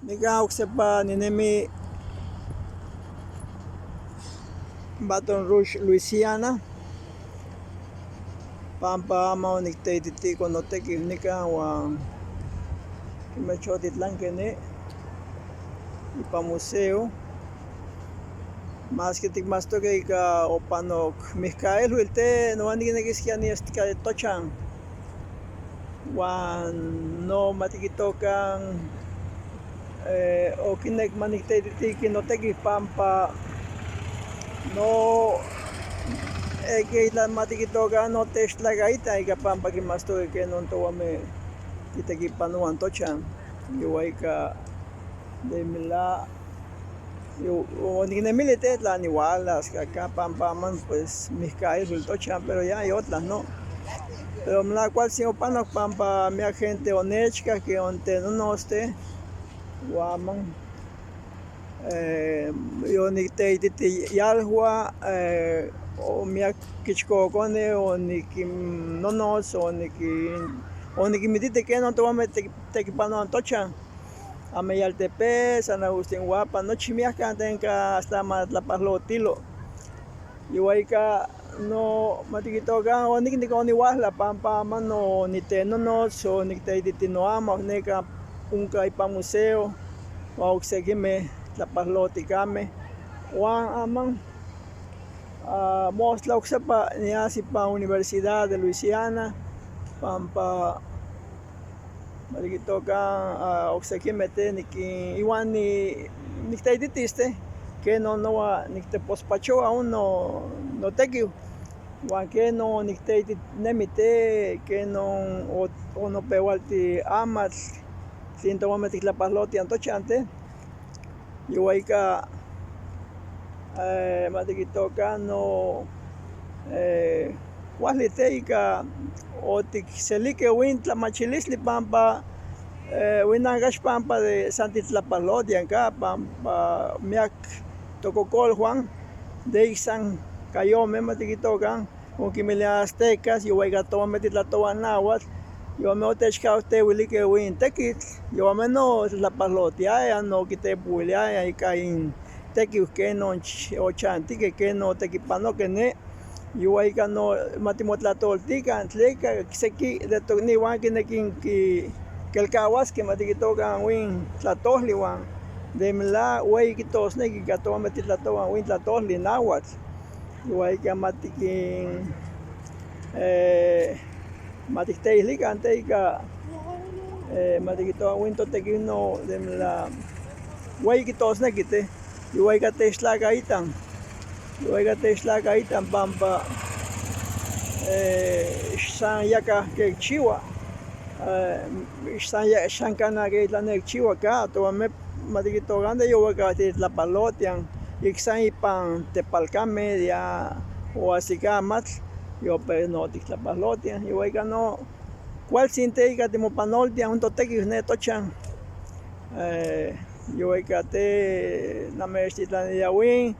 Nika sepa ninemi Baton Rouge, Louisiana. Pampa ama nikteititi konoteki nika wan kimechotitlan kene ipa museo. Más que tikmastoke ika opanok Mijael huilte no anikinekiskia estika tochan wan no matikitokan okinek manikteititi kinoteki pampa no matikitokan no techtlakaita ika pampa kimastoke kenon towame kitekipanuan tochan iwa ika de mila onikinemilite tlan igualas acá pampaman pues Mijael tochan, pero ya hay otras no. Pero la cual si opanok pampa mi gente onechka que onte no este guaman yonikteititi yalhua o mi kichkokone onikim nonos onikimitite que no towame tekipanuan tochan. Ameyaltepe, San Agustín Guapa, no chimiasca tenka hasta Matlapahlotilo. Iguayca no matikitoka o nikoniwahla pampa mano nitenonos o nikteititinoama neka unka ipa museo o oksekime tlapahlotikame wan aman mostla oksepa niasi pa Universidad de Louisiana pampa matikitokan oksekime te iwan nikteititiste que no niktepospachoa aún no tekiu wan que no nikteitinemi que no onopeualti amatl tlin towame tiklapahlotian tochan te iguayka matikitokan no kuali te ika otikselike win tlamachilistli pampa winankax pampa de Santitlapahlotian ka pampa miak tokokol Juan de Ixsan Cayome matikitokan onkimilia aztecas iguayka towame titlatowan nahuatl yome otechkautewilike win tekitl yome no tlapahlotiaya no kitepuiliaya ika in tekiu ken ochantike ken otekipanoke ne iguayka no matimotlatoltikan tleka seki de tokniwan kineki kelkahuaske matikitokan win tlatohtli wan de mila ueyi kitosneki ika towame titlatowan win tlatohtli nahuatl iguayka matikteihlikan te ika matikitokan win totekiu no de mila ueyi kitosneki te iguayka techtlakaitan pampa san yaka kekchiua san kana ketlanekchiua ka towame matikitokan de yowaka titlapahlotian iksan ipan tepalkame dia oasikamatl yope no tiktlapahlotian iguayka no kualtzin te ika timopanoltian on totekiu ne tochan iguayka te namechtitlanilia win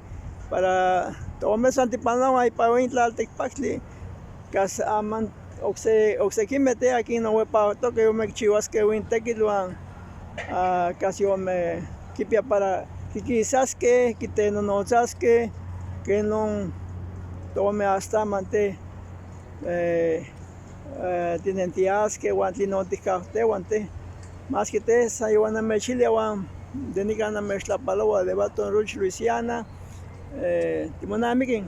para towame san tipanahuan ipa win tlaltikpaktli kas aman oksekime te akin nohuepautoke yome kichihuaske win tekitl wan kas yome kipia para kikisaske kitenonotzaske kenon towame astaman te tinentiaske wan tlinon tikautehuan te más que te san iwan namechilia wan de nikan namechtlapaloa de Baton Rouge, Louisiana timonamikin